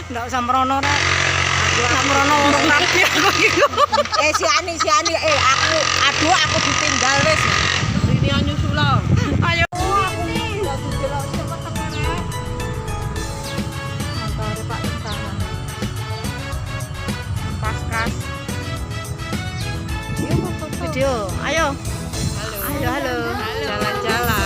Ndak usah merono rek. Aku merono urung rapi aku iki. Si Ani aku ditinggal wis. Ini yang nyusul. Ayo. Pak tentara. Paskas. Video. Ayo. Halo. Ayo halo. Jalan-jalan.